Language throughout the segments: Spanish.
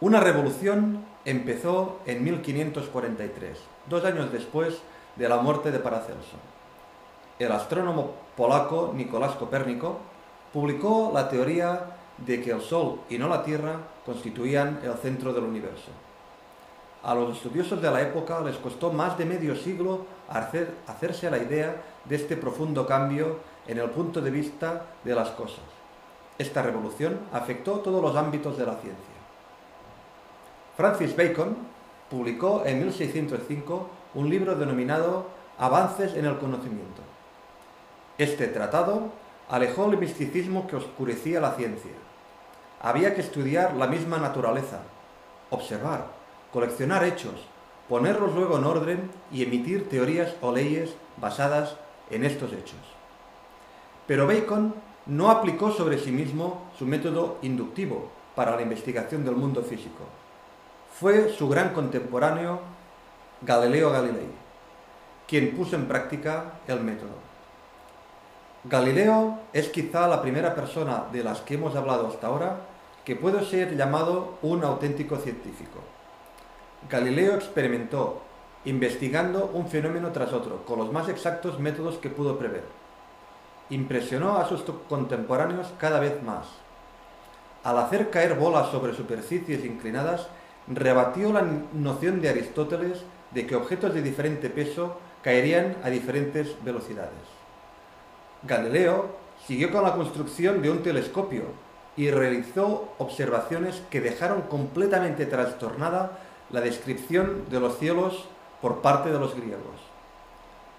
Una revolución empezó en 1543, 2 años después de la muerte de Paracelso. El astrónomo polaco Nicolás Copérnico publicó la teoría de que el Sol y no la Tierra constituían el centro del universo. A los estudiosos de la época les costó más de medio siglo hacerse a la idea de este profundo cambio en el punto de vista de las cosas. Esta revolución afectó todos los ámbitos de la ciencia. Francis Bacon publicó en 1605 un libro denominado Avances en el conocimiento. Este tratado alejó el misticismo que oscurecía la ciencia. Había que estudiar la misma naturaleza, observar, coleccionar hechos, ponerlos luego en orden y emitir teorías o leyes basadas en estos hechos. Pero Bacon no aplicó sobre sí mismo su método inductivo para la investigación del mundo físico. Fue su gran contemporáneo Galileo Galilei quien puso en práctica el método. Galileo es quizá la primera persona de las que hemos hablado hasta ahora que puede ser llamado un auténtico científico. Galileo experimentó, investigando un fenómeno tras otro, con los más exactos métodos que pudo prever. Impresionó a sus contemporáneos cada vez más. Al hacer caer bolas sobre superficies inclinadas, rebatió la noción de Aristóteles de que objetos de diferente peso caerían a diferentes velocidades. Galileo siguió con la construcción de un telescopio y realizó observaciones que dejaron completamente trastornada la descripción de los cielos por parte de los griegos.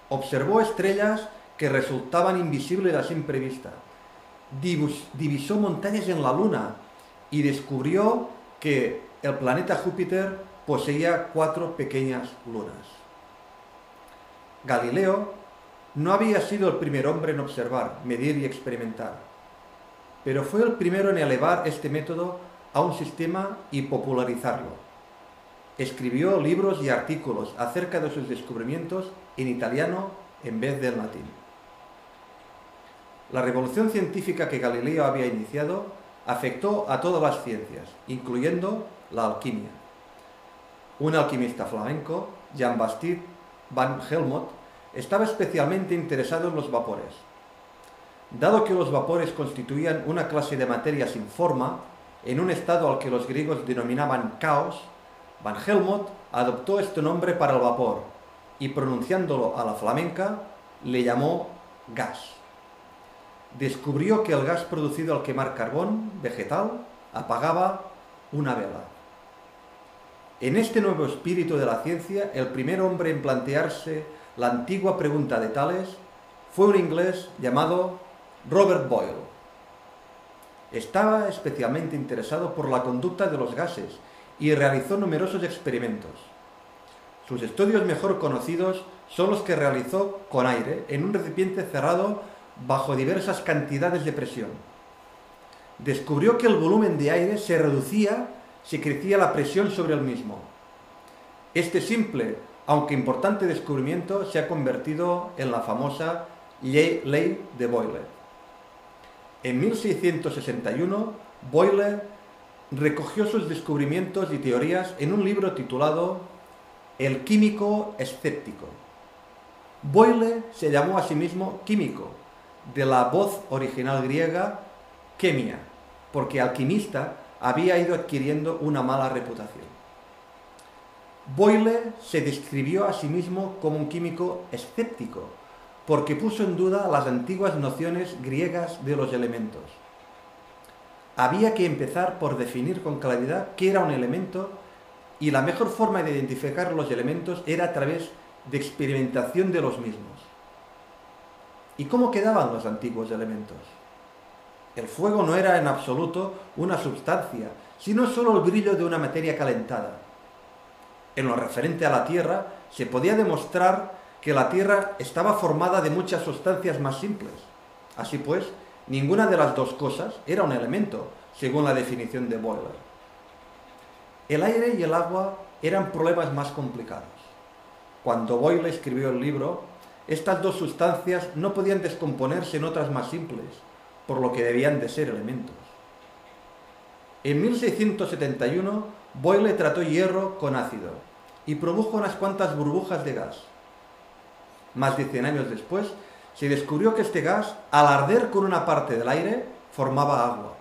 Observó estrellas que resultaban invisibles a simple vista. Divisó montañas en la Luna y descubrió que el planeta Júpiter poseía 4 pequeñas lunas. Galileo no había sido el primer hombre en observar, medir y experimentar, pero fue el primero en elevar este método a un sistema y popularizarlo. Escribió libros y artículos acerca de sus descubrimientos en italiano en vez del latín. La revolución científica que Galileo había iniciado afectó a todas las ciencias, incluyendo la alquimia. Un alquimista flamenco, Jean-Baptiste van Helmont, estaba especialmente interesado en los vapores. Dado que los vapores constituían una clase de materia sin forma, en un estado al que los griegos denominaban caos, Van Helmont adoptó este nombre para el vapor y, pronunciándolo a la flamenca, le llamó gas. Descubrió que el gas producido al quemar carbón vegetal apagaba una vela. En este nuevo espíritu de la ciencia, el primer hombre en plantearse la antigua pregunta de Tales fue un inglés llamado Robert Boyle. Estaba especialmente interesado por la conducta de los gases y realizó numerosos experimentos. Sus estudios mejor conocidos son los que realizó con aire en un recipiente cerrado bajo diversas cantidades de presión. Descubrió que el volumen de aire se reducía si crecía la presión sobre el mismo. Este simple, aunque importante descubrimiento se ha convertido en la famosa ley de Boyle. En 1661, Boyle recogió sus descubrimientos y teorías en un libro titulado El químico escéptico. Boyle se llamó a sí mismo químico, de la voz original griega quemia, porque alquimista había ido adquiriendo una mala reputación. Boyle se describió a sí mismo como un químico escéptico, porque puso en duda las antiguas nociones griegas de los elementos. Había que empezar por definir con claridad qué era un elemento, y la mejor forma de identificar los elementos era a través de experimentación de los mismos. ¿Y cómo quedaban los antiguos elementos? El fuego no era en absoluto una sustancia, sino solo el brillo de una materia calentada. En lo referente a la Tierra, se podía demostrar que la Tierra estaba formada de muchas sustancias más simples. Así pues, ninguna de las dos cosas era un elemento, según la definición de Boyle. El aire y el agua eran problemas más complicados. Cuando Boyle escribió el libro, estas dos sustancias no podían descomponerse en otras más simples, por lo que debían de ser elementos. En 1671, Boyle trató hierro con ácido y produjo unas cuantas burbujas de gas. Más de 100 años después, se descubrió que este gas, al arder con una parte del aire, formaba agua.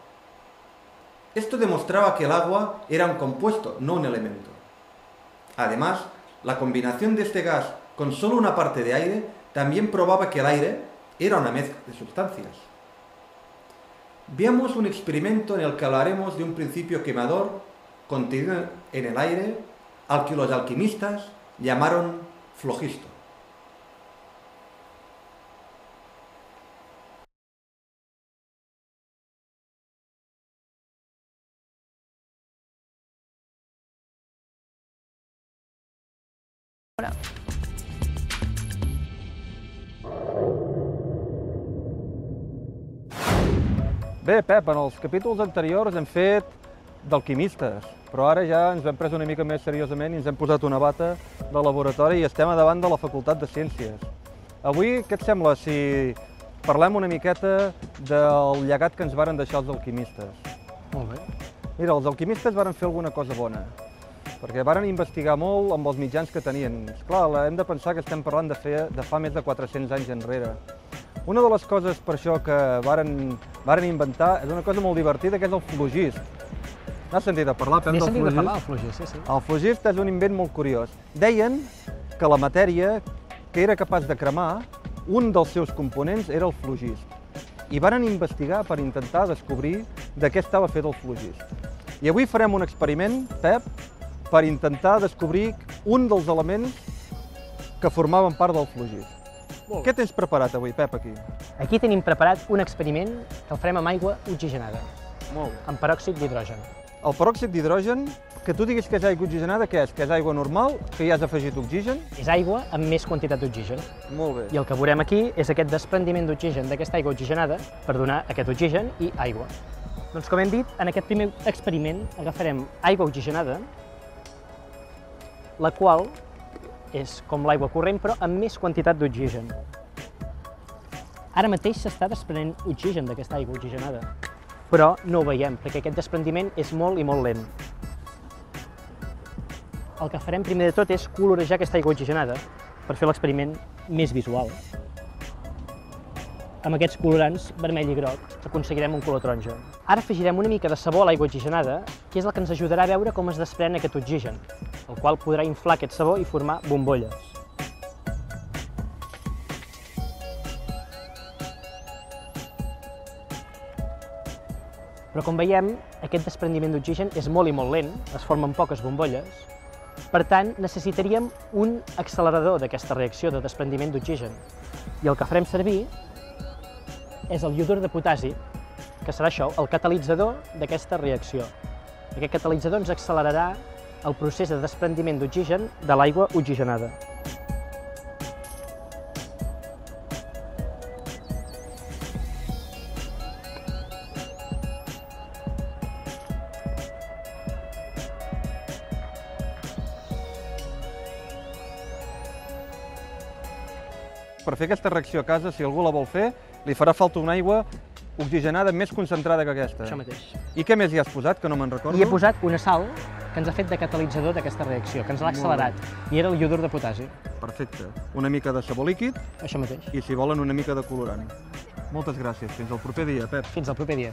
Esto demostraba que el agua era un compuesto, no un elemento. Además, la combinación de este gas con solo una parte de aire también probaba que el aire era una mezcla de sustancias. Veamos un experimento en el que hablaremos de un principio quemador contenido en el aire al que los alquimistas llamaron flogisto. Bé, Pep, en els capítols anteriors hem fet d'alquimistes, però ara ja ens hem pres una mica més seriosament i ens hem posat una bata de laboratori i estem a davant de la Facultat de Ciències. Avui, què et sembla si parlem una miqueta del llegat que ens varen deixar els alquimistes? Molt bé. Mira, els alquimistes varen fer alguna cosa bona, perquè varen investigar molt amb els mitjans que tenien. Esclar, hem de pensar que estem parlant de fa més de 400 anys enrere. Una de les coses per això que varen inventar és una cosa molt divertida, que és el flogist. N'has sentit a parlar, Pep, del flogist? N'he sentit a parlar del flogist, sí, sí. El flogist és un invent molt curiós. Deien que la matèria que era capaç de cremar, un dels seus components era el flogist. I varen investigar per intentar descobrir de què estava fet el flogist. I avui farem un experiment, Pep, per intentar descobrir un dels elements que formaven part del flogist. Què tens preparat avui, Pep, aquí? Aquí tenim preparat un experiment que el farem amb aigua oxigenada, Molt bé. amb peròxid d'hidrogen. El peròxid d'hidrogen, que tu diguis que és aigua oxigenada, què és? Que és aigua normal, que hi has afegit oxigen? És aigua amb més quantitat d'oxigen. Molt bé. I el que veurem aquí és aquest desprendiment d'oxigen d'aquesta aigua oxigenada per donar aquest oxigen i aigua. Doncs com hem dit, en aquest primer experiment agafarem aigua oxigenada, la qual és com l'aigua corrent, però amb més quantitat d'oxigen. Ara mateix s'està desprenent oxigen d'aquesta aigua oxigenada, però no ho veiem, perquè aquest desprendiment és molt i molt lent. El que farem primer de tot és colorejar aquesta aigua oxigenada per fer l'experiment més visual. Amb aquests colorants vermell i groc aconseguirem un color taronja. Ara afegirem una mica de sabó a l'aigua oxigenada, que és el que ens ajudarà a veure com es desprèn aquest oxigen, el qual podrà inflar aquest sabó i formar bombolles. Però com veiem, aquest desprendiment d'oxigen és molt i molt lent, es formen poques bombolles. Per tant, necessitaríem un accelerador d'aquesta reacció de desprendiment d'oxigen. I el que farem servir és el iodur de potasi, que serà això, el catalitzador d'aquesta reacció. Aquest catalitzador ens accelerarà el procés de desprendiment d'oxigen de l'aigua oxigenada. Per fer aquesta reacció a casa, si algú la vol fer, li farà falta una aigua oxigenada més concentrada que aquesta. Això mateix. I què més hi has posat, que no me'n recordo? I he posat una sal que ens ha fet de catalitzador d'aquesta reacció, que ens l'ha accelerat, i era el iodur de potasi. Perfecte. Una mica de sabó líquid Això mateix. i, si volen, una mica de colorant. Moltes gràcies. Fins al proper dia, Pep. Fins al proper dia.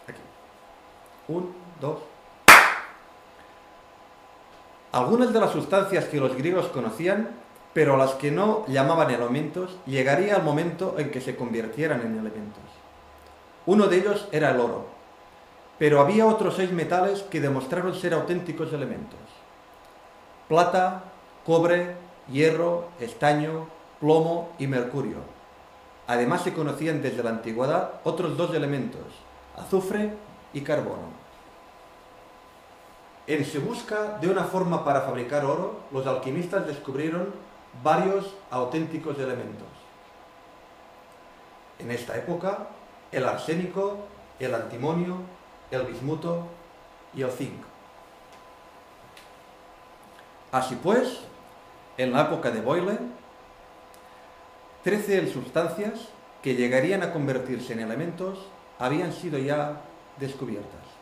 Aquí. 1, 2. Algunas de las sustancias que los griegos conocían, pero a las que no llamaban elementos, llegaría el momento en que se convirtieran en elementos. Uno de ellos era el oro, pero había otros 6 metales que demostraron ser auténticos elementos: plata, cobre, hierro, estaño, plomo y mercurio. Además se conocían desde la antigüedad otros 2 elementos: azufre y carbono. En su busca de una forma para fabricar oro, los alquimistas descubrieron varios auténticos elementos. En esta época, el arsénico, el antimonio, el bismuto y el zinc. Así pues, en la época de Boyle, 13 sustancias que llegarían a convertirse en elementos habían sido ya descubiertas.